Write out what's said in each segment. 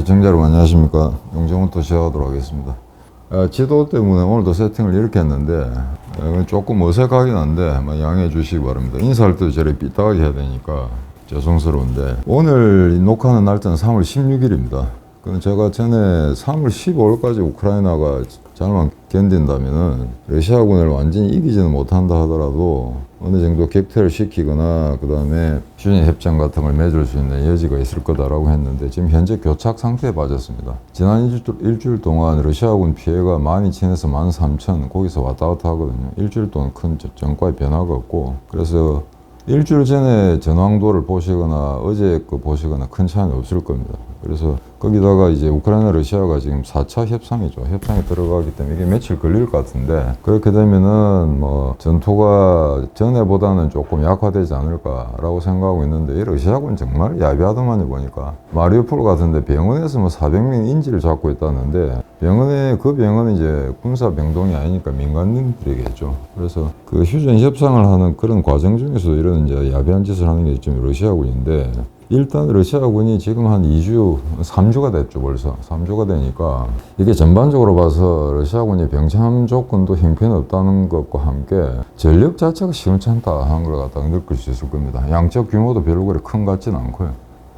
시청자 여러분 안녕하십니까. 용정부터 시작하도록 하겠습니다. 지도 때문에 오늘도 세팅을 이렇게 했는데 조금 어색하긴 한데 양해해 주시기 바랍니다. 인사할 때도 저렇게 삐딱하게 해야 되니까 죄송스러운데, 오늘 녹화하는 날짜는 3월 16일입니다. 제가 전에 3월 15일까지 우크라이나가 잘만 견딘다면은 러시아군을 완전히 이기지는 못한다 하더라도 어느 정도 격퇴를 시키거나 그 다음에 휴전 협정 같은 걸 맺을 수 있는 여지가 있을 거다라고 했는데, 지금 현재 교착 상태에 빠졌습니다. 지난 일주일 동안 러시아군 피해가 12,000에서 13,000 거기서 왔다 갔다 하거든요. 일주일 동안 큰 전과의 변화가 없고, 그래서 일주일 전에 전황도를 보시거나 어제 거 보시거나 큰 차이는 없을 겁니다. 그래서 거기다가 이제 우크라이나 러시아가 지금 4차 협상이죠. 협상에 들어가기 때문에 이게 며칠 걸릴 것 같은데, 그렇게 되면은 뭐 전투가 전에보다는 조금 약화되지 않을까라고 생각하고 있는데, 이 러시아군 정말 야비하더만요. 보니까 마리우폴 같은데 병원에서 뭐 400명 인질을 잡고 있다는데, 그 병원은 이제 군사 병동이 아니니까 민간인들에게 했죠. 그래서 그 휴전 협상을 하는 그런 과정 중에서 이런 이제 야비한 짓을 하는 게 좀 러시아군인데, 일단 러시아군이 지금 한 2주, 3주가 됐죠. 벌써 3주가 되니까 이게 전반적으로 봐서 러시아군이 병참 조건도 형편없다는 것과 함께 전력 자체가 시원찮다 하는 걸 갖다가 느낄 수 있을 겁니다. 양적 규모도 별로 그리 큰 것 같지는 않고요.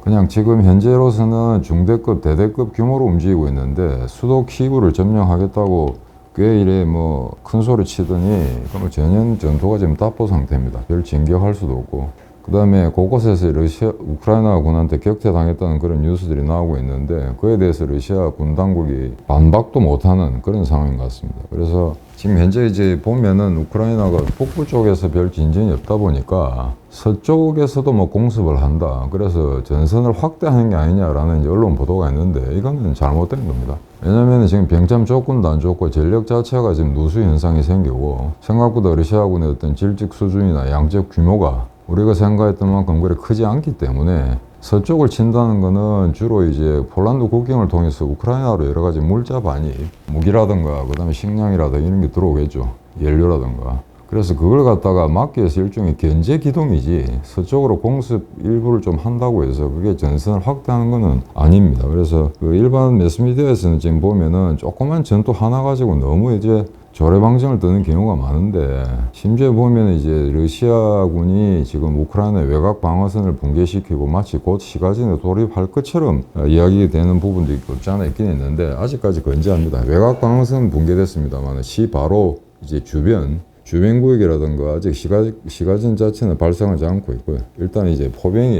그냥 지금 현재로서는 중대급, 대대급 규모로 움직이고 있는데, 수도 키이브를 점령하겠다고 꽤 이래 뭐 큰 소리 치더니 전혀 전투가 지금 답보 상태입니다. 별 진격할 수도 없고, 그 다음에 곳곳에서 우크라이나 군한테 격퇴당했다는 그런 뉴스들이 나오고 있는데, 그에 대해서 러시아 군 당국이 반박도 못하는 그런 상황인 것 같습니다. 그래서 지금 현재 이제 보면은 우크라이나가 북부 쪽에서 별 진전이 없다 보니까 서쪽에서도 뭐 공습을 한다. 그래서 전선을 확대하는 게 아니냐라는 언론 보도가 있는데, 이거는 잘못된 겁니다. 왜냐면 지금 병참 조건도 안 좋고 전력 자체가 지금 누수 현상이 생기고, 생각보다 러시아군의 어떤 질적 수준이나 양적 규모가 우리가 생각했던 만큼 그래 크지 않기 때문에, 서쪽을 친다는 거는 주로 이제 폴란드 국경을 통해서 우크라이나로 여러 가지 물자 반입, 무기라든가 그 다음에 식량이라든가 이런 게 들어오겠죠. 연료라든가. 그래서 그걸 갖다가 막기 위해서 일종의 견제 기동이지, 서쪽으로 공습 일부를 좀 한다고 해서 그게 전선을 확대하는 거는 아닙니다. 그래서 그 일반 매스미디어에서는 지금 보면은 조그만 전투 하나 가지고 너무 이제 조례방정을 뜨는 경우가 많은데, 심지어 보면 이제 러시아군이 지금 우크라이나 외곽 방어선을 붕괴시키고 마치 곧 시가전에 돌입할 것처럼 이야기되는 부분도 없지 않아 있긴 있는데, 아직까지 건재합니다. 외곽 방어선 붕괴됐습니다만 시 바로 이제 주변 구역이라든가 아직 시가전 자체는 발생하지 않고 있고요. 일단 이제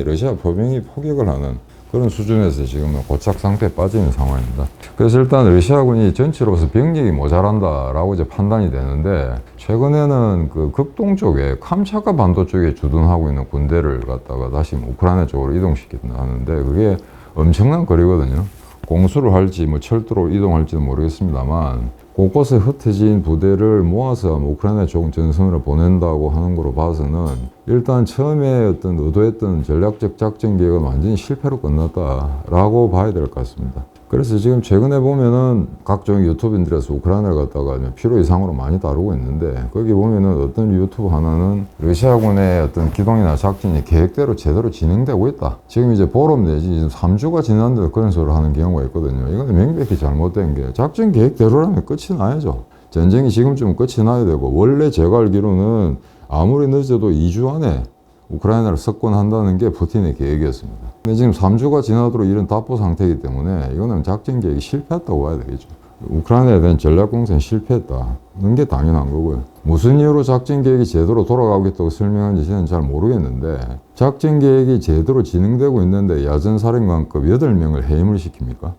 러시아 포병이 포격을 하는 그런 수준에서 지금 고착 상태에 빠지는 상황입니다. 그래서 일단 러시아군이 전체로서 병력이 모자란다라고 이제 판단이 되는데, 최근에는 그 극동 쪽에 캄차카 반도 쪽에 주둔하고 있는 군대를 갖다가 다시 우크라이나 쪽으로 이동시킨다 하는데, 그게 엄청난 거리거든요. 공수를 할지 뭐 철도로 이동할지는 모르겠습니다만, 곳곳에 흩어진 부대를 모아서 우크라이나 쪽 전선으로 보낸다고 하는 거로 봐서는 일단 처음에 어떤 의도했던 전략적 작전 계획은 완전히 실패로 끝났다라고 봐야 될 것 같습니다. 그래서 지금 최근에 보면은 각종 유튜브인들에서 우크라이나를 갖다가 필요 이상으로 많이 다루고 있는데, 거기 보면은 어떤 유튜브 하나는 러시아군의 어떤 기동이나 작전이 계획대로 제대로 진행되고 있다. 지금 이제 보름 내지 지금 3주가 지났는데도 그런 소리를 하는 경우가 있거든요. 이건 명백히 잘못된 게, 작전 계획대로라면 끝이 나야죠. 전쟁이 지금쯤 끝이 나야 되고, 원래 제가 알기로는 아무리 늦어도 2주 안에 우크라이나를 석권한다는 게 푸틴의 계획이었습니다. 근데 지금 3주가 지나도록 이런 답보 상태이기 때문에 이거는 작전 계획이 실패했다고 봐야 되겠죠. 우크라이나에 대한 전략공세는 실패했다는 게 당연한 거고요. 무슨 이유로 작전 계획이 제대로 돌아가겠다고 설명한지 저는 잘 모르겠는데, 작전 계획이 제대로 진행되고 있는데 야전사령관급 8명을 해임을 시킵니까?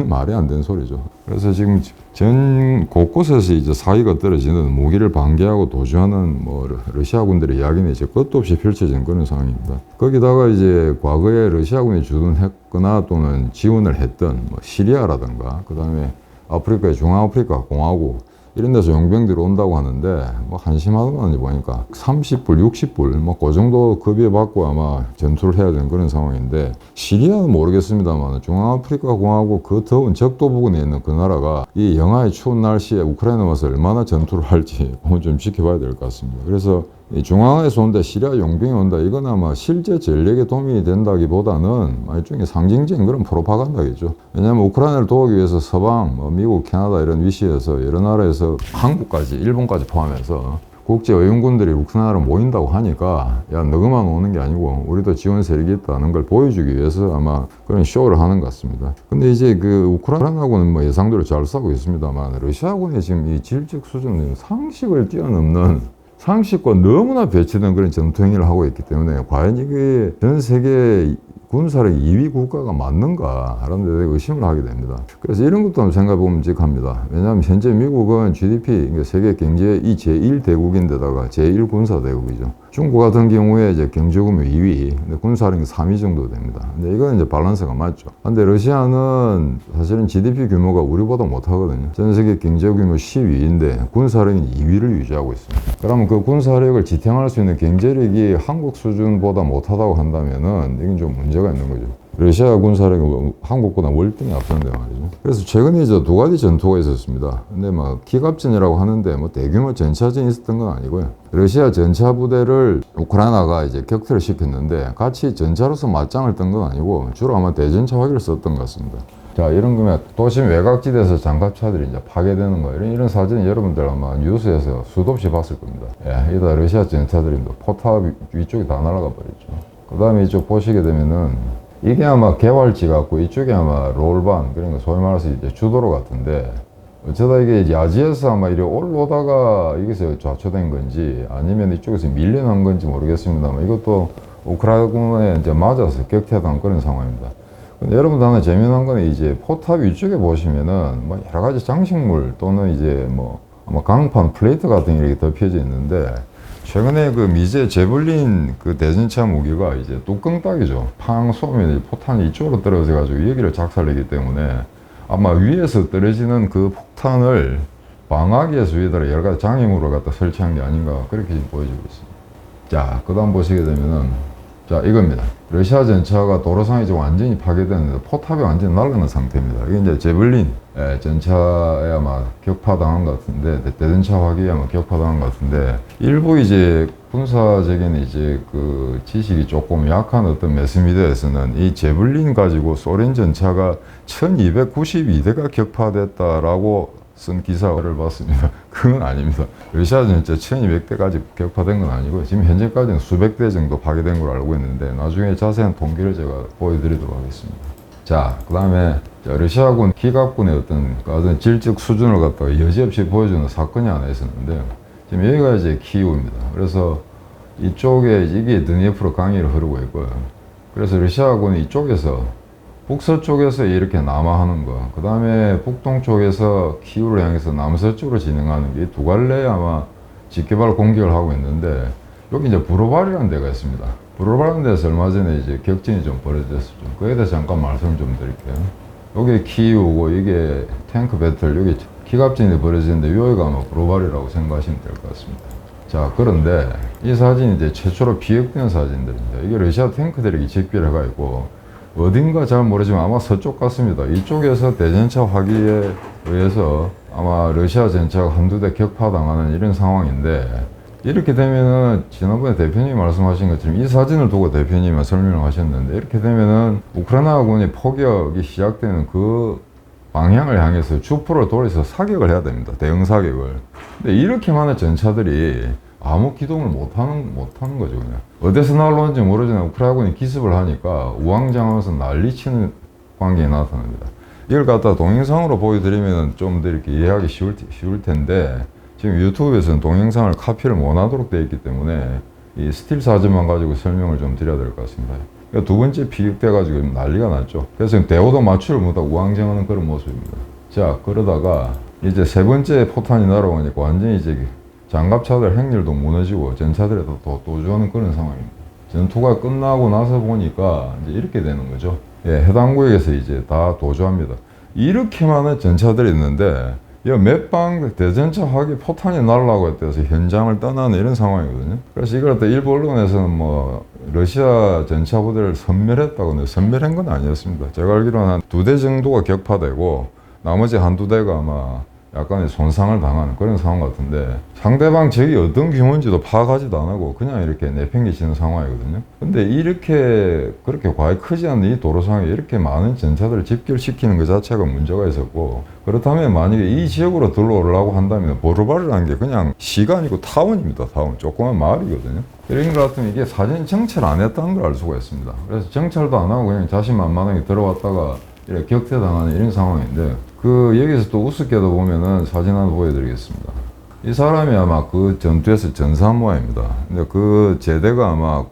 말이 안 되는 소리죠. 그래서 지금 전 곳곳에서 이제 사기가 떨어지는, 무기를 방기하고 도주하는 뭐 러시아군들의 이야기는 이제 끝도 없이 펼쳐지는 그런 상황입니다. 거기다가 이제 과거에 러시아군이 주둔했거나 또는 지원을 했던 뭐 시리아라든가 그 다음에 아프리카의 중앙아프리카 공화국 이런 데서 용병들이 온다고 하는데, 뭐 한심하더만 보니까 30불, 60불 뭐 그 정도 급여 받고 아마 전투를 해야 되는 그런 상황인데, 시리아는 모르겠습니다만 중앙아프리카 공화국 그 더운 적도 부근에 있는 그 나라가 이 영하의 추운 날씨에 우크라이나 와서 얼마나 전투를 할지 좀 지켜봐야 될 것 같습니다. 그래서 이 중앙에서 온다, 시리아 용병이 온다, 이건 아마 실제 전력에 도움이 된다기보다는 일종의 상징적인 그런 프로파간다겠죠. 왜냐하면 우크라이나를 도우기 위해서 서방, 뭐 미국, 캐나다 이런 위시에서 여러 나라에서 한국까지, 일본까지 포함해서 국제 의용군들이 우크라이나로 모인다고 하니까 야 너그만 오는 게 아니고 우리도 지원 세력이 있다는 걸 보여주기 위해서 아마 그런 쇼를 하는 것 같습니다. 근데 이제 그 우크라이나군은 뭐 예상대로 잘 싸우고 있습니다만 러시아군의 지금 이 질적 수준은 상식을 뛰어넘는 상식과 너무나 배치된 그런 전투 행위를 하고 있기 때문에 과연 이게 전 세계 군사력 2위 국가가 맞는가 하는 데 의심을 하게 됩니다. 그래서 이런 것도 한번 생각해 보면 직합니다. 왜냐하면 현재 미국은 GDP, 그러니까 세계 경제의 이 제1대국인데다가 제1군사대국이죠. 중국 같은 경우에 이제 경제규모 2위, 근데 군사력이 3위 정도 됩니다. 근데 이건 이제 밸런스가 맞죠. 근데 러시아는 사실은 GDP 규모가 우리보다 못하거든요. 전 세계 경제규모 10위인데 군사력은 2위를 유지하고 있습니다. 그러면 그 군사력을 지탱할 수 있는 경제력이 한국 수준보다 못하다고 한다면은 이건 좀 문제가 있는 거죠. 러시아 군사력이 한국보다 월등히 앞선데 말이죠. 그래서 최근에 이제 두 가지 전투가 있었습니다. 근데 막 기갑전이라고 하는데 뭐 대규모 전차전이 있었던 건 아니고요. 러시아 전차 부대를 우크라이나가 이제 격퇴를 시켰는데 같이 전차로서 맞짱을 뜬 건 아니고 주로 아마 대전차 화기를 썼던 것 같습니다. 자, 이런 거면 도심 외곽지대에서 장갑차들이 이제 파괴되는 거 이런 사진 여러분들 아마 뉴스에서 수도 없이 봤을 겁니다. 예, 이다 러시아 전차들이 포탑 위쪽에 다 날아가 버렸죠. 그 다음에 이쪽 보시게 되면은 이게 아마 개발지 같고 이쪽이 아마 롤반, 그러니까 소위 말해서 이제 주도로 같은데 어쩌다 이게 야지에서 아마 이렇게 올라오다가 여기서 좌초된 건지 아니면 이쪽에서 밀려난 건지 모르겠습니다만 이것도 우크라이나군에 이제 맞아서 격퇴당 그런 상황입니다. 근데 여러분들 하나 재미난 거는 이제 포탑 위쪽에 보시면은 뭐 여러 가지 장식물 또는 이제 뭐 아마 강판 플레이트 같은 게 이렇게 덮여져 있는데 최근에 그 미제 제블린 그 대전차 무기가 이제 뚜껑 딱이죠. 팡 쏘면 포탄이 이쪽으로 떨어져 가지고 여기를 작살내기 때문에 아마 위에서 떨어지는 그 폭탄을 방하기 위해서 위에다가 여러 가지 장애물을 갖다 설치한 게 아닌가 그렇게 지금 보여지고 있습니다. 자, 그 다음 보시게 되면은 자, 이겁니다. 러시아 전차가 도로상에 지금 완전히 파괴됐는데 포탑이 완전히 날아가는 상태입니다. 이게 이제 제블린 전차에 아마 격파당한 것 같은데, 대전차 화기에 아마 격파당한 것 같은데, 일부 이제 군사적인 이제 그 지식이 조금 약한 어떤 매스미디어에서는 이 제블린 가지고 소련 전차가 1292대가 격파됐다라고 쓴 기사를 봤습니다. 그건 아닙니다. 러시아 전차 1200대까지 격파된 건 아니고요. 지금 현재까지는 수백 대 정도 파괴된 걸로 알고 있는데 나중에 자세한 통계를 제가 보여드리도록 하겠습니다. 자, 그 다음에 러시아군 기갑군의 어떤 질적 수준을 갖다가 여지없이 보여주는 사건이 하나 있었는데 지금 여기가 이제 키이우입니다. 그래서 이쪽에 이게 드니에프르 강이 흐르고 있고요. 그래서 러시아군이 이쪽에서 북서쪽에서 이렇게 남하하는 거, 그 다음에 북동쪽에서 키우를 향해서 남서쪽으로 진행하는 게 두 갈래 아마 직개발 공격을 하고 있는데, 여기 이제 브로발이라는 데가 있습니다. 브로발이라는 데서 얼마 전에 이제 격전이 좀 벌어졌었죠. 그에 대해서 잠깐 말씀 좀 드릴게요. 여기 키우고 이게 탱크 배틀, 여기 기갑전이 벌어지는데 여기가 아마 브로발이라고 생각하시면 될 것 같습니다. 자, 그런데 이 사진이 이제 최초로 비핵된 사진들입니다. 이게 러시아 탱크들이 직비를 해가지고 어딘가 잘 모르지만 아마 서쪽 같습니다. 이쪽에서 대전차 화기에 의해서 아마 러시아 전차가 한두 대 격파당하는 이런 상황인데, 이렇게 되면은 지난번에 대표님이 말씀하신 것처럼 이 사진을 두고 대표님이 설명을 하셨는데, 이렇게 되면은 우크라이나군의 포격이 시작되는 그 방향을 향해서 주포를 돌려서 사격을 해야 됩니다. 대응 사격을. 근데 이렇게 많은 전차들이 아무 기동을 못하는 거죠, 그냥. 어디서 날라오는지 모르지만 우크라이나군이 기습을 하니까 우왕좌왕하면서 난리치는 광경이 나타납니다. 이걸 갖다 동영상으로 보여드리면 좀 더 이렇게 이해하기 쉬울 텐데, 지금 유튜브에서는 동영상을 카피를 못하도록 되어 있기 때문에 이 스틸 사진만 가지고 설명을 좀 드려야 될 것 같습니다. 그러니까 두 번째 비격돼가지고 난리가 났죠. 그래서 지금 대우도 맞추를 못하고 우왕좌왕하는 그런 모습입니다. 자, 그러다가 이제 세 번째 포탄이 날아오니까 완전히 이제 장갑차들 행렬도 무너지고 전차들에 또 도주하는 그런 상황입니다. 전투가 끝나고 나서 보니까 이제 이렇게 되는 거죠. 예, 해당 구역에서 이제 다 도주합니다. 이렇게 많은 전차들이 있는데 몇 방 대전차 화기 포탄이 날라고 했대서 현장을 떠나는 이런 상황이거든요. 그래서 이걸 또 일부 언론에서는 뭐 러시아 전차 부대를 섬멸했다고 하는데 섬멸한 건 아니었습니다. 제가 알기로는 한 2대 정도가 격파되고 나머지 한두 대가 아마 약간의 손상을 당하는 그런 상황 같은데, 상대방 적이 어떤 규모인지도 파악하지도 안 하고 그냥 이렇게 내팽개치는 상황이거든요. 근데 이렇게 그렇게 과히 크지 않는 이 도로 상황에 이렇게 많은 전차들을 집결시키는 것 자체가 문제가 있었고, 그렇다면 만약에 이 지역으로 들어오려고 한다면 보르바르라는 게 그냥 시가 아니고 타운입니다. 타운. 조그만 마을이거든요. 이런 것 같으면 이게 사전 정찰 안 했다는 걸 알 수가 있습니다. 그래서 정찰도 안 하고 그냥 자신만만하게 들어왔다가 이렇게 격퇴당하는 이런 상황인데, 여기서 또 우습게도 보면은 사진 하나 보여드리겠습니다. 이 사람이 아마 그 전투에서 전사모입니다. 근데 그 제대가 아마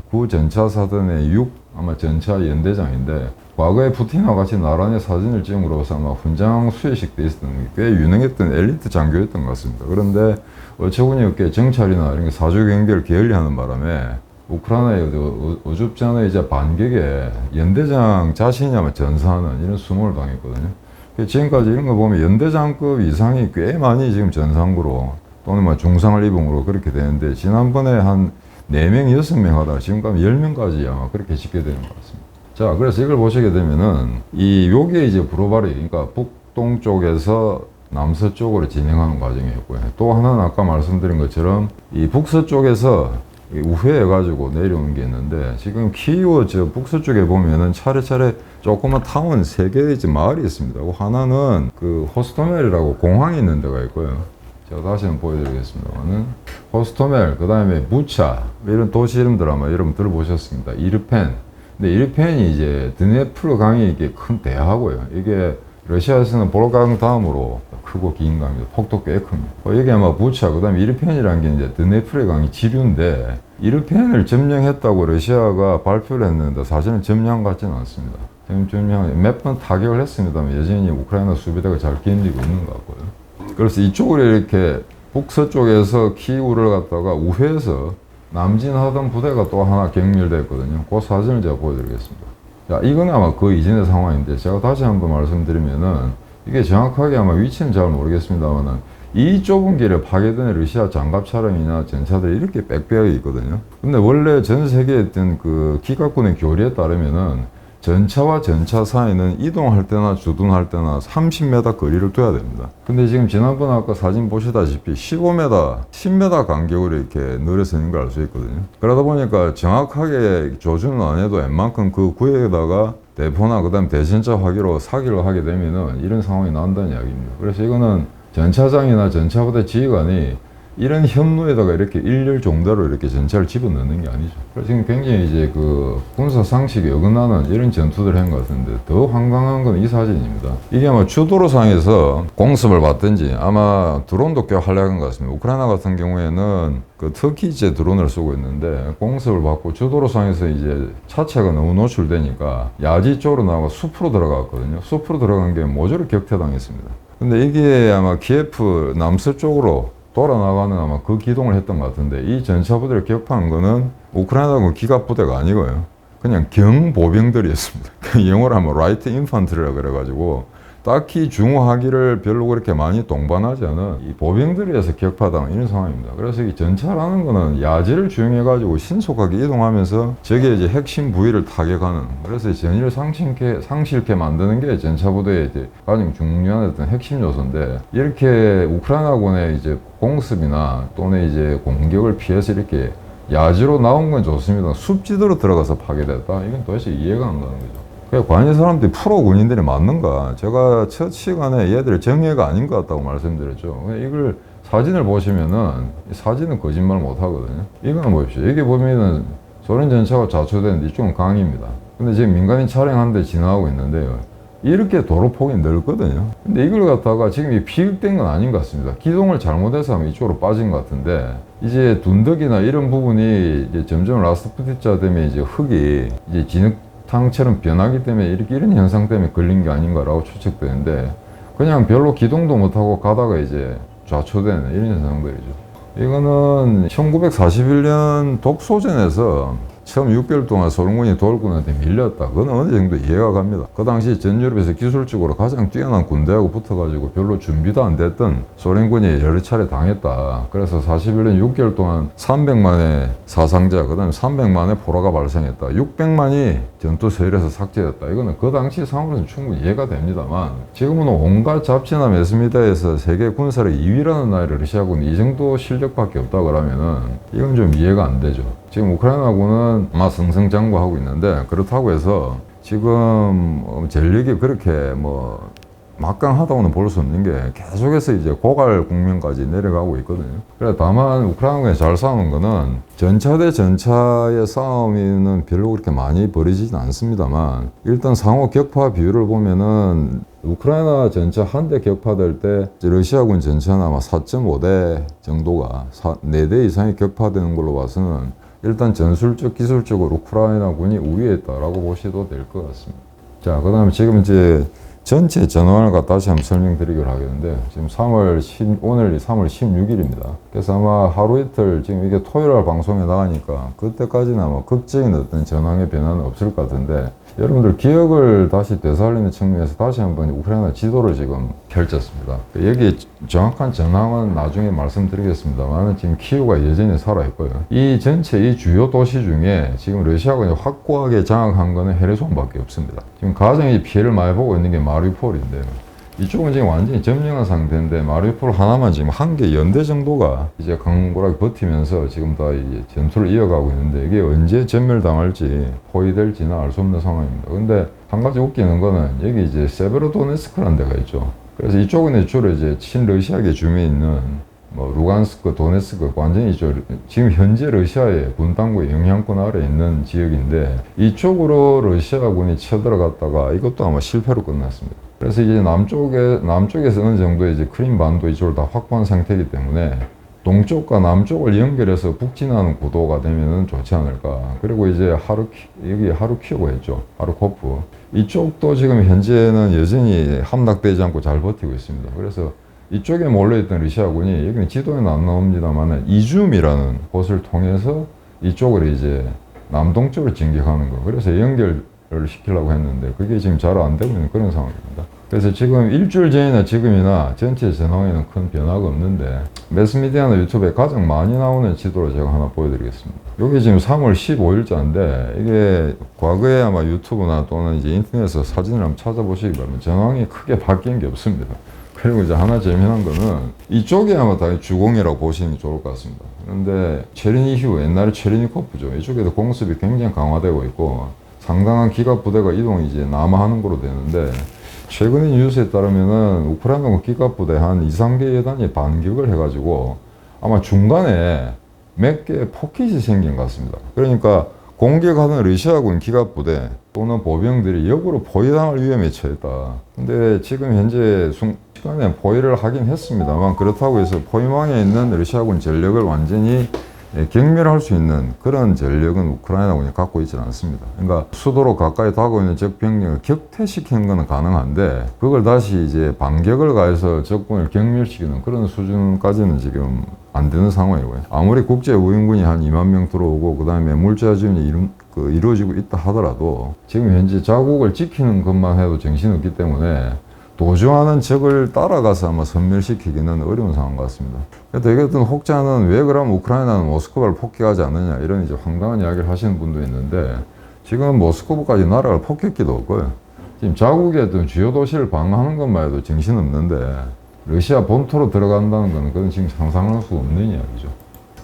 구전차사단의 6 아마 전차 연대장인데, 과거에 푸틴과 같이 나란히 사진을 찍음으로써 아마 훈장 수여식 돼 있었던 꽤 유능했던 엘리트 장교였던 것 같습니다. 그런데 어처구니 없게 정찰이나 이런 사주 경계를 게을리하는 바람에 우크라이나의 어줍잖은 이제 반격에 연대장 자신이 아마 전사하는 이런 수모를 당했거든요. 지금까지 이런 거 보면 연대장급 이상이 꽤 많이 지금 전상구로 또는 뭐 중상을 입음으로 그렇게 되는데, 지난번에 한 4명, 6명 하다가 지금까지 10명까지 아마 그렇게 짓게 되는 것 같습니다. 자, 그래서 이걸 보시게 되면은 요게 이제 브로바리, 그러니까 북동쪽에서 남서쪽으로 진행하는 과정이었고요. 또 하나는 아까 말씀드린 것처럼 이 북서쪽에서 우회해가지고 내려오는 게 있는데, 지금 키이우 저 북서쪽에 보면은 차례차례 조그만 타운 3개의 마을이 있습니다. 하나는 그 호스토멜이라고 공항이 있는 데가 있고요. 제가 다시 한번 보여드리겠습니다만은, 호스토멜, 그 다음에 부차, 이런 도시 이름들 아마 여러분 들어보셨습니다. 이르펜. 근데 이르펜이 이제 드네프르 강이 이게 큰 대하고요. 이게 러시아에서는 볼강 다음으로 크고 긴 강입니다. 폭도 꽤 큽니다. 여기 아마 부차, 그 다음에 이르펜이라는 게 이제 드네프르 강이 지류인데, 이르펜을 점령했다고 러시아가 발표를 했는데 사실은 점령 같지는 않습니다. 몇 번 타격을 했습니다만 여전히 우크라이나 수비대가 잘 견디고 있는 것 같고요. 그래서 이쪽으로 이렇게 북서쪽에서 키이우를 갖다가 우회해서 남진하던 부대가 또 하나 경밀됐거든요. 그 사진을 제가 보여드리겠습니다. 자, 이건 아마 그 이전의 상황인데, 제가 다시 한번 말씀드리면은, 이게 정확하게 아마 위치는 잘 모르겠습니다만은, 이 좁은 길에 파괴된 러시아 장갑 차량이나 전차들이 이렇게 빽빽하게 있거든요. 근데 원래 전 세계에 있던 그 기갑군의 교리에 따르면은, 전차와 전차 사이는 이동할 때나 주둔할 때나 30m 거리를 둬야 됩니다. 근데 지금 지난번 아까 사진 보시다시피 15m, 10m 간격으로 이렇게 늘어서 있는 걸 알 수 있거든요. 그러다 보니까 정확하게 조준을 안 해도 웬만큼 그 구역에다가 대포나 그 다음 대전차 화기로 사기를 하게 되면은 이런 상황이 나온다는 이야기입니다. 그래서 이거는 전차장이나 전차부대 지휘관이 이런 현무에다가 이렇게 일렬 종대로 이렇게 전차를 집어넣는 게 아니죠. 그래서 지금 굉장히 이제 그 군사 상식에 어긋나는 이런 전투들을 한 것 같은데, 더 황당한 건 이 사진입니다. 이게 아마 주도로상에서 공습을 받든지 아마 드론도 꽤 활약한 것 같습니다. 우크라이나 같은 경우에는 그 터키제 드론을 쓰고 있는데, 공습을 받고 주도로상에서 이제 차체가 너무 노출되니까 야지 쪽으로 나와 숲으로 들어갔거든요. 숲으로 들어간 게 모조리 격퇴당했습니다. 근데 이게 아마 키예프 남서쪽으로 돌아 나가는 아마 그 기동을 했던 것 같은데, 이 전차부대를 격파한 거는 우크라이나 기갑부대가 아니고요. 그냥 경보병들이었습니다. 영어로 하면 라이트 인판트리라 그래가지고 딱히 중후하기를 별로 그렇게 많이 동반하지 않은 이 보병들에서 격파당한 이런 상황입니다. 그래서 이 전차라는 거는 야지를 주행해가지고 신속하게 이동하면서 저게 이제 핵심 부위를 타격하는, 그래서 전의를 상실케 만드는 게 전차부대의 이제 가장 중요한 어떤 핵심 요소인데, 이렇게 우크라이나군의 이제 공습이나 또는 이제 공격을 피해서 이렇게 야지로 나온 건 좋습니다. 숲지대로 들어가서 파괴됐다. 이건 도대체 이해가 안 가는 거죠. 관이 사람들이 프로 군인들이 맞는가? 제가 첫 시간에 얘들 정예가 아닌 것 같다고 말씀드렸죠. 이걸 사진을 보시면은, 이 사진은 거짓말 못 하거든요. 이거는 보십시오. 여기 보면은 소련 전차가 좌초되는데 이쪽은 강입니다. 근데 지금 민간인 차량 한 대 지나가고 있는데요. 이렇게 도로폭이 넓거든요. 근데 이걸 갖다가 지금 이 비극된 건 아닌 것 같습니다. 기동을 잘못해서 하면 이쪽으로 빠진 것 같은데, 이제 둔덕이나 이런 부분이 이제 점점 라스푸티자 때문에 이제 흙이 이제 진흙탕처럼 변하기 때문에 이런 현상 때문에 걸린 게 아닌가라고 추측되는데, 그냥 별로 기동도 못하고 가다가 이제 좌초되는 이런 현상들이죠. 이거는 1941년 독소전에서 처음 6개월 동안 소련군이 도울군한테 밀렸다. 그건 어느 정도 이해가 갑니다. 그 당시 전유럽에서 기술적으로 가장 뛰어난 군대하고 붙어가지고 별로 준비도 안 됐던 소련군이 여러 차례 당했다. 그래서 41년 6개월 동안 300만의 사상자, 그 다음에 300만의 포로가 발생했다. 600만이 전투 서열에서 삭제됐다. 이거는 그 당시 상황으로는 충분히 이해가 됩니다만, 지금은 온갖 잡지나 매스미디어에서 세계 군사력 2위라는 나라를 러시아군이 이 정도 실력밖에 없다 그러면은 이건 좀 이해가 안 되죠. 지금 우크라이나군은 아마 승승장구하고 있는데, 그렇다고 해서 지금 전력이 그렇게 뭐 막강하다고는 볼 수 없는 게 계속해서 이제 고갈 국면까지 내려가고 있거든요. 그래 다만 우크라이나군이 잘 싸우는 거는 전차 대 전차의 싸움은 별로 그렇게 많이 벌어지진 않습니다만, 일단 상호 격파 비율을 보면은 우크라이나 전차 한 대 격파될 때 러시아군 전차는 아마 4.5대 정도가 4대 이상이 격파되는 걸로 봐서는 일단 전술적 기술적으로 우크라이나군이 우위에 있다라고 보셔도 될 것 같습니다. 자, 그 다음에 지금 이제 전체 전환을 다시 한번 설명드리기로 하겠는데, 지금 오늘이 3월 16일입니다. 그래서 아마 하루 이틀, 지금 이게 토요일 날 방송에 나가니까 그때까지는 아마 극적인 어떤 전황의 변화는 없을 것 같은데, 여러분들 기억을 다시 되살리는 측면에서 다시 한번 우크라이나 지도를 지금 펼쳤습니다. 여기 정확한 전황은 나중에 말씀드리겠습니다만, 지금 키이우가 여전히 살아있고요. 이 전체 이 주요 도시 중에 지금 러시아가 확고하게 장악한 거는 헤르손밖에 없습니다. 지금 가장 피해를 많이 보고 있는 게 마리우폴인데요. 이쪽은 지금 완전히 점령한 상태인데, 마리우폴 하나만 지금 한 개 연대 정도가 이제 강고하게 버티면서 지금 다 이제 전투를 이어가고 있는데, 이게 언제 전멸당할지 포위될지는 알 수 없는 상황입니다. 근데 한 가지 웃기는 거는 여기 이제 세베로도네스크라는 데가 있죠. 그래서 이쪽은 주로 이제 친러시아계 주민이 있는 뭐 루간스크, 도네스크, 완전히 지금 현재 러시아의 분당국의 영향권 아래 있는 지역인데, 이쪽으로 러시아군이 쳐들어갔다가 이것도 아마 실패로 끝났습니다. 그래서 이제 남쪽에서 어느 정도 이제 크림반도 이쪽을 다 확보한 상태이기 때문에 동쪽과 남쪽을 연결해서 북진하는 구도가 되면은 좋지 않을까. 그리고 이제 여기 하루키우가 있죠. 하루코프. 이쪽도 지금 현재는 여전히 함락되지 않고 잘 버티고 있습니다. 그래서 이쪽에 몰려있던 러시아군이, 여기는 지도에는 안 나옵니다만, 이줌이라는 곳을 통해서 이쪽으로 이제 남동쪽으로 진격하는 거. 그래서 연결을 시키려고 했는데 그게 지금 잘 안 되고 있는 그런 상황입니다. 그래서 지금 일주일 전이나 지금이나 전체 전황에는 큰 변화가 없는데, 매스미디어나 유튜브에 가장 많이 나오는 지도를 제가 하나 보여드리겠습니다. 여기 지금 3월 15일자인데, 이게 과거에 아마 유튜브나 또는 이제 인터넷에서 사진을 한번 찾아보시기 바랍니다. 전황이 크게 바뀐 게 없습니다. 그리고 이제 하나 재미난 거는 이쪽이 아마 다 주공이라고 보시는 게 좋을 것 같습니다. 그런데 체르니히우, 옛날에 체르니코프죠. 이쪽에도 공습이 굉장히 강화되고 있고 상당한 기갑 부대가 이동이 이제 남하하는 거로 되는데, 최근의 뉴스에 따르면은 우크라이나 기갑 부대 한 2, 3개 여단이 반격을 해가지고 아마 중간에 몇 개의 포켓이 생긴 것 같습니다. 그러니까 공격하던 러시아군 기갑 부대 또는 보병들이 역으로 포위당할 위험에 처했다. 근데 지금 현재 시간에 포위를 하긴 했습니다만, 그렇다고 해서 포위망에 있는 러시아군 전력을 완전히 경멸할 수 있는 그런 전력은 우크라이나군이 갖고 있지는 않습니다. 그러니까 수도로 가까이 다가오는 적 병력을 격퇴시키는 것은 가능한데, 그걸 다시 이제 반격을 가해서 적군을 경멸시키는 그런 수준까지는 지금 안 되는 상황이고요. 아무리 국제 우인군이 한 2만 명 들어오고 그 다음에 물자 지원이 이루어지고 있다 하더라도 지금 현재 자국을 지키는 것만 해도 정신없기 때문에 도주하는 적을 따라가서 아마 섬멸시키기는 어려운 상황 같습니다. 되게 어떤 혹자는 왜 그러면 우크라이나는 모스크바를 폭격하지 않느냐, 이런 이제 황당한 이야기를 하시는 분도 있는데, 지금 모스크바까지 나라를 폭격기도 없고요. 지금 자국의 어떤 주요 도시를 방어하는 것만 해도 정신없는데, 러시아 본토로 들어간다는 것은 그건 지금 상상할 수 없는 이야기죠.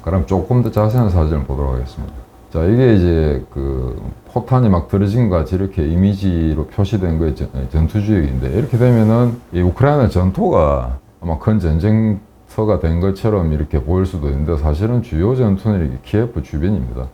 그럼 조금 더 자세한 사진을 보도록 하겠습니다. 자, 이게 이제 그 포탄이 막 들어진 것 같이 이렇게 이미지로 표시된 거의 전투지역인데, 이렇게 되면은 이 우크라이나 전토가 아마 큰 전쟁터가 된 것처럼 이렇게 보일 수도 있는데, 사실은 주요 전투는 키예프 주변입니다.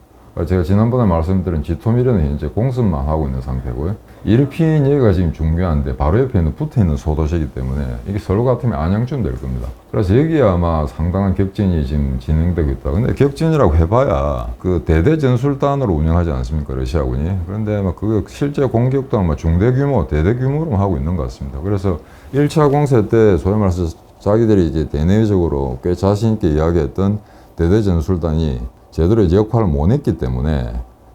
제가 지난번에 말씀드린 지토밀은 현재 공습만 하고 있는 상태고요. 이르핀 여기가 지금 중요한데 바로 옆에 있는 붙어있는 소도시이기 때문에 이게 서로 같으면 안양쯤 될 겁니다. 그래서 여기에 아마 상당한 격전이 지금 진행되고 있다. 근데 격전이라고 해봐야 그 대대 전술단으로 운영하지 않습니까, 러시아군이. 그런데 막 그 실제 공격도 아마 중대 규모, 대대 규모로 하고 있는 것 같습니다. 그래서 1차 공세 때 소위 말해서 자기들이 이제 대내적으로 꽤 자신있게 이야기했던 대대 전술단이 제대로 이제 역할을 못 했기 때문에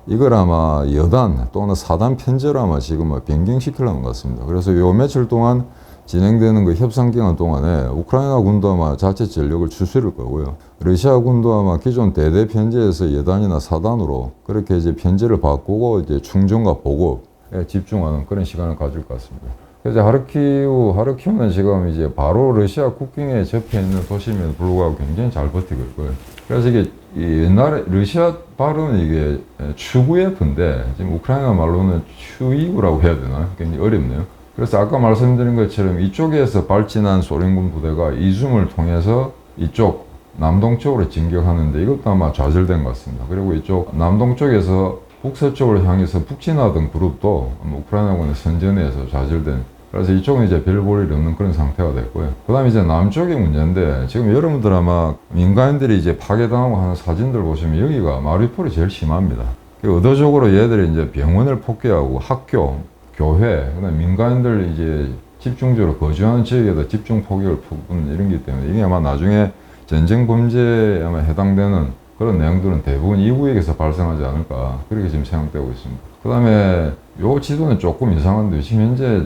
이걸 아마 여단 또는 사단 편제로 아마 지금 변경시키려는 것 같습니다. 그래서 요 며칠 동안 진행되는 그 협상 기간 동안에 우크라이나 군도 아마 자체 전력을 추스릴 거고요. 러시아 군도 아마 기존 대대 편제에서 여단이나 사단으로 그렇게 이제 편제를 바꾸고 이제 충전과 보급에 집중하는 그런 시간을 가질 것 같습니다. 그래서 하르키우는 지금 이제 바로 러시아 국경에 접해 있는 도시임에도 불구하고 굉장히 잘 버티고 있고요. 그래서 이게 옛날에 러시아 발음은 이게 추구예프인데 지금 우크라이나 말로는 추이구라고 해야 되나? 굉장히 어렵네요. 그래서 아까 말씀드린 것처럼 이쪽에서 발진한 소련군 부대가 이줌을 통해서 이쪽 남동쪽으로 진격하는데 이것도 아마 좌절된 것 같습니다. 그리고 이쪽 남동쪽에서 북서쪽으로 향해서 북진하던 그룹도 우크라이나군의 선전에서 좌절된, 그래서 이쪽은 이제 별 볼 일 없는 그런 상태가 됐고요. 그 다음에 이제 남쪽의 문제인데 지금 여러분들 아마 민간인들이 이제 파괴당하고 하는 사진들 보시면 여기가 마리우폴이 제일 심합니다. 의도적으로 얘들이 이제 병원을 폭격하고 학교, 교회, 그다음 민간인들 이제 집중적으로 거주하는 지역에다 집중 폭격을 퍼붓는 이런 기 때문에 이게 아마 나중에 전쟁 범죄에 아마 해당되는 그런 내용들은 대부분 이 구역에서 발생하지 않을까 그렇게 지금 생각되고 있습니다. 그 다음에 요 지도는 조금 이상한데 지금 현재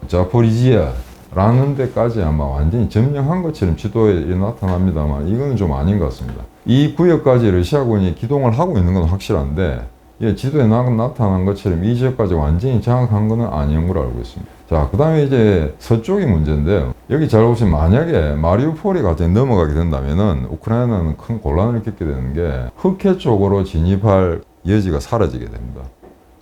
자포리지아라는 데까지 아마 완전히 점령한 것처럼 지도에 나타납니다만 이거는 좀 아닌 것 같습니다. 이 구역까지 러시아군이 기동을 하고 있는 건 확실한데 지도에 나타난 것처럼 이 지역까지 완전히 장악한 것은 아닌 걸로 알고 있습니다. 자, 그 다음에 이제 서쪽이 문제인데요. 여기 잘 보시면 만약에 마리우폴이 갑자기 넘어가게 된다면은 우크라이나는 큰 곤란을 겪게 되는 게 흑해 쪽으로 진입할 여지가 사라지게 됩니다.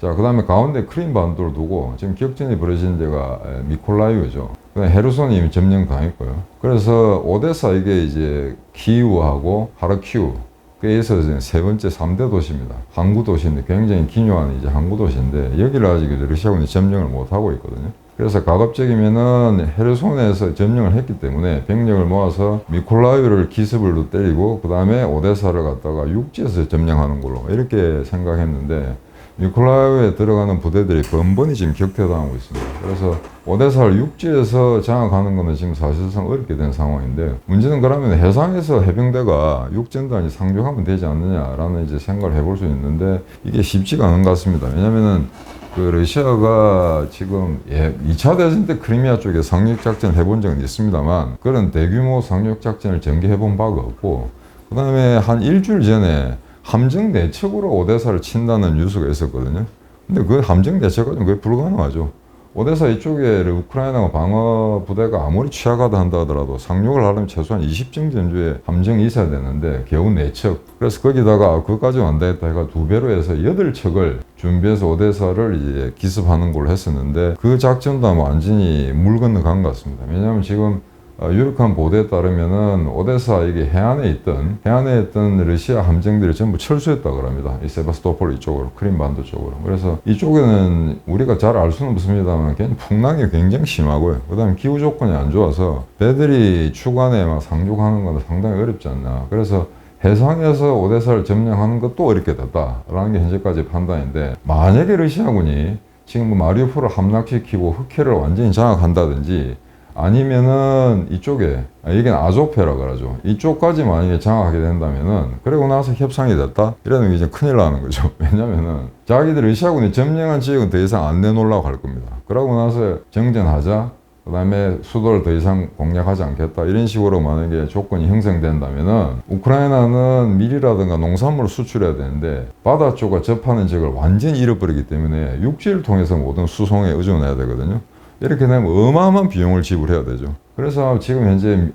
자, 그 다음에 가운데 크림 반도를 두고 지금 격전이 벌어진 데가 미콜라이우죠. 그다음에 헤르손이 이미 점령당했고요. 그래서 오데사 이게 이제 키이우하고 하르키우 그래서 세 번째 3대 도시입니다. 항구 도시인데 굉장히 기묘한 이제 항구 도시인데 여기를 아직 러시아군이 점령을 못 하고 있거든요. 그래서 가급적이면은 헤르손에서 점령을 했기 때문에 병력을 모아서 미콜라이우를 기습을 때리고 그 다음에 오데사를 갖다가 육지에서 점령하는 걸로 이렇게 생각했는데 미콜라이우에 들어가는 부대들이 번번이 지금 격퇴당하고 있습니다. 그래서 오데사를 육지에서 장악하는 것은 지금 사실상 어렵게 된 상황인데 문제는 그러면 해상에서 해병대가 육전단이 상륙하면 되지 않느냐라는 이제 생각을 해볼 수 있는데 이게 쉽지가 않은 것 같습니다. 왜냐면은 그 러시아가 지금 2차 대전 때 크리미아 쪽에 상륙작전을 해본 적은 있습니다만 그런 대규모 상륙작전을 전개해본 바가 없고 그 다음에 한 일주일 전에 함정 내척으로 오데사를 친다는 뉴스가 있었거든요. 근데 그 함정 내척은 거의 불가능하죠. 오데사 이쪽에 우크라이나가 방어 부대가 아무리 취약하다 한다 하더라도 상륙을 하려면 최소한 20정 전주에 함정이 있어야 되는데 겨우 4척. 그래서 거기다가 그것까지 안 되겠다 해가 2배로 해서 8척을 준비해서 오데사를 이제 기습하는 걸로 했었는데 그 작전도 아마 완전히 물 건너간 것 같습니다. 왜냐하면 지금 유력한 보도에 따르면은 오데사 이게 해안에 있던 러시아 함정들이 전부 철수했다고 합니다. 이 세바스토폴 이쪽으로, 크림반도 쪽으로. 그래서 이쪽에는 우리가 잘 알 수는 없습니다만 풍랑이 굉장히 심하고요. 그 다음에 기후 조건이 안 좋아서 배들이 추간에 막 상륙하는 건 상당히 어렵지 않나. 그래서 해상에서 오데사를 점령하는 것도 어렵게 됐다라는 게 현재까지 판단인데 만약에 러시아군이 지금 마리우폴을 함락시키고 흑해를 완전히 장악한다든지 아니면은 이쪽에 이게 아조페라 그러죠. 이쪽까지 만약에 장악하게 된다면은 그러고 나서 협상이 됐다 이러면 이제 큰일 나는 거죠. 왜냐면은 자기들 러시아군이 점령한 지역은 더 이상 안 내놓으려고 할 겁니다. 그러고 나서 정전하자, 그 다음에 수도를 더 이상 공략하지 않겠다 이런 식으로 만약에 조건이 형성된다면은 우크라이나는 밀이라든가 농산물을 수출해야 되는데 바다 쪽과 접하는 지역을 완전히 잃어버리기 때문에 육지를 통해서 모든 수송에 의존해야 되거든요. 이렇게 되면 어마어마한 비용을 지불해야 되죠. 그래서 지금 현재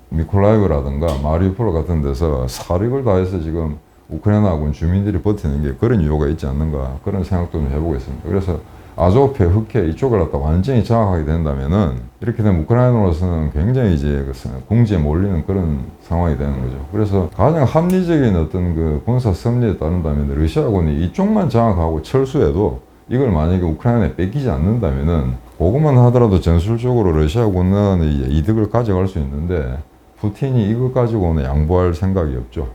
미콜라이브라든가 마리우폴 같은 데서 사력을 다해서 지금 우크라이나군 주민들이 버티는 게 그런 이유가 있지 않는가 그런 생각도 좀 해보겠습니다. 그래서 아조페, 흑해 이쪽을 갖다 완전히 장악하게 된다면은 이렇게 되면 우크라이나로서는 굉장히 이제 궁지에 몰리는 그런 상황이 되는 거죠. 그래서 가장 합리적인 어떤 그 군사 승리에 따른다면 러시아군이 이쪽만 장악하고 철수해도 이걸 만약에 우크라이나에 뺏기지 않는다면은 그것만 하더라도 전술적으로 러시아군은 이제 이득을 가져갈 수 있는데 푸틴이 이걸 가지고는 양보할 생각이 없죠.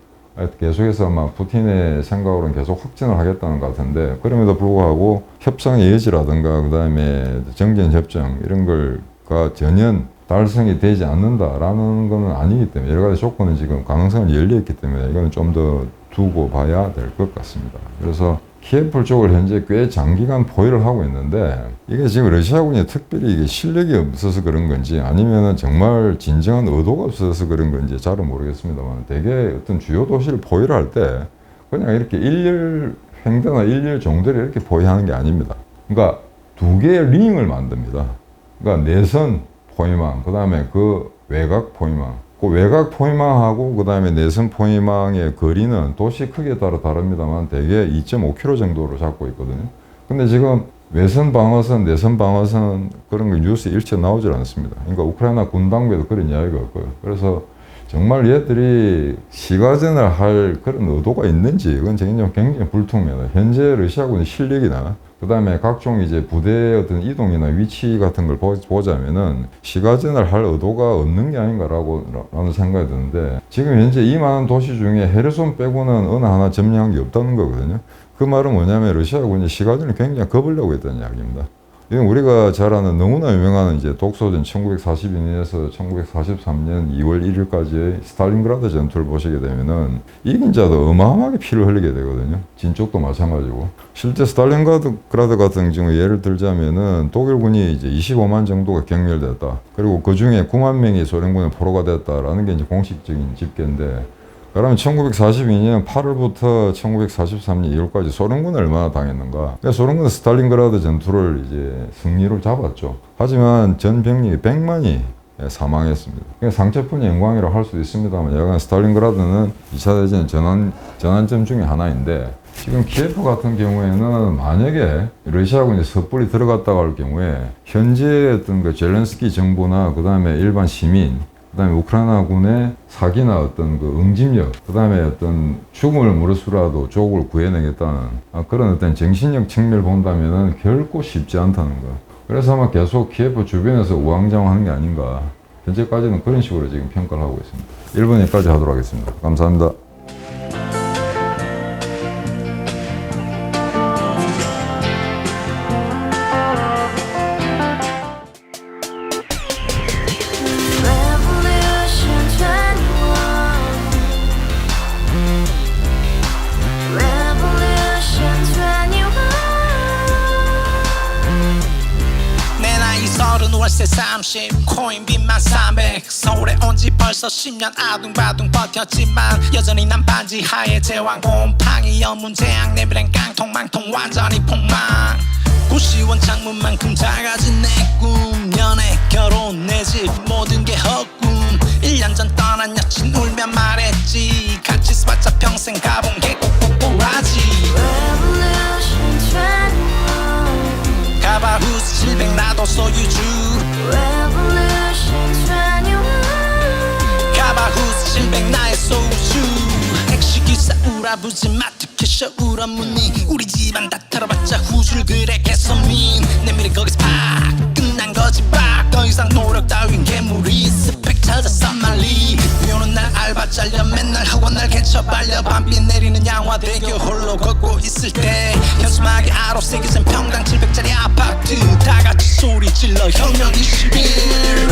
계속해서 아마 푸틴의 생각으로는 계속 확진을 하겠다는 것 같은데 그럼에도 불구하고 협상의 여지라든가 그 다음에 정전협정 이런 걸가 전혀 달성이 되지 않는다라는 것은 아니기 때문에 여러 가지 조건은 지금 가능성을 열려있기 때문에 이거는 좀 더 두고 봐야 될 것 같습니다. 그래서 키예프 쪽을 현재 꽤 장기간 포위를 하고 있는데 이게 지금 러시아군이 특별히 이게 실력이 없어서 그런 건지 아니면은 정말 진정한 의도가 없어서 그런 건지 잘은 모르겠습니다만 대개 어떤 주요 도시를 포위를 할 때 그냥 이렇게 일렬 횡단이나 일렬 정도를 이렇게 포위하는 게 아닙니다. 그러니까 두 개의 링을 만듭니다. 그러니까 내선 포위망, 그 다음에 그 외곽 포위망. 그 외곽 포위망하고 그 다음에 내선 포위망의 거리는 도시 크기에 따라 다릅니다만 대개 2.5km 정도로 잡고 있거든요. 근데 지금 외선 방어선, 내선 방어선 그런 거 뉴스에 일체 나오질 않습니다. 그러니까 우크라이나 군 당국에도 그런 이야기가 없고요. 그래서 정말 얘들이 시가전을 할 그런 의도가 있는지 그건 굉장히 불투명합니다. 현재 러시아군의 실력이나 그 다음에 각종 이제 부대의 어떤 이동이나 위치 같은 걸 보자면은 시가전을 할 의도가 없는 게 아닌가라는 생각이 드는데 지금 현재 이 많은 도시 중에 헤르손 빼고는 어느 하나 점령한 게 없다는 거거든요. 그 말은 뭐냐면 러시아군이 시가전을 굉장히 겁으려고 했다는 이야기입니다. 이건 우리가 잘 아는 너무나 유명한 이제 독소전 1942년에서 1943년 2월 1일까지의 스탈린그라드 전투를 보시게 되면은 이긴 자도 어마어마하게 피를 흘리게 되거든요. 진 쪽도 마찬가지고. 실제 스탈린그라드 같은 경우 예를 들자면은 독일군이 이제 25만 정도가 경멸됐다. 그리고 그 중에 9만 명이 소련군에 포로가 됐다라는 게 이제 공식적인 집계인데 그러면 1942년 8월부터 1943년 2월까지 소련군은 얼마나 당했는가? 그러니까 소련군은 스탈린그라드 전투를 이제 승리로 잡았죠. 하지만 전 병력이 100만이 사망했습니다. 그러니까 상처뿐이 영광이라고 할 수도 있습니다만 여간 스탈린그라드는 2차 대전 전환점 중에 하나인데 지금 키예프 같은 경우에는 만약에 러시아군이 섣불리 들어갔다고 할 경우에 현재 어떤 그 젤렌스키 정부나 그 다음에 일반 시민 그 다음에 우크라이나군의 사기나 어떤 그 응집력, 그 다음에 어떤 죽음을 무릅쓰라도 조국을 구해내겠다는 그런 어떤 정신력 측면을 본다면은 결코 쉽지 않다는 거. 그래서 아마 계속 키예프 주변에서 우왕좌왕하는 게 아닌가. 현재까지는 그런 식으로 지금 평가를 하고 있습니다. 1분 여기까지 하도록 하겠습니다. 감사합니다. 월세 30 코인빚만 300 서울에 온지 벌써 10년 아둥바둥 버텼지만 여전히 난 반지 하에 제왕 곰팡이 연문제약 내비랑 깡통망통 완전히 폭망 고시원 창문만큼 작아진 내 꿈 연애 결혼 내 집 모든 게 헛꿈 1년 전 떠난 여친 울며 말했지 같이 써봤자 평생 가본 게 꼭꼭꼭라지 가바후스 700 나도 소유주 가바후스 700 나의 소주 택시기사 우라부지 마트 캐셔 울어무니 우리 집안 다 털어봤자 후줄 그래 개선민 내밀이 거기서 팍 끝난 거지 팍 더 이상 노력 따윈 괴물이 스펙 찾아서 말리 비오는 날 알바 잘려 맨날 학원 날 개쳐 발려 밤비 내리는 양화대교 홀로 걷고 있을 때 현수막에 아로 새겨진 평당 700짜리 아파트 다같이 소리 질러 혁명 21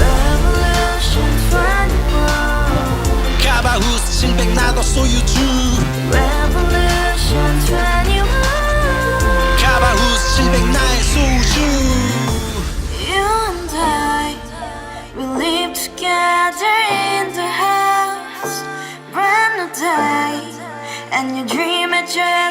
가바후스 700 나도 소유주 가바후스 700 나의 소주 live together in the house, brand new day, and you dream a journey.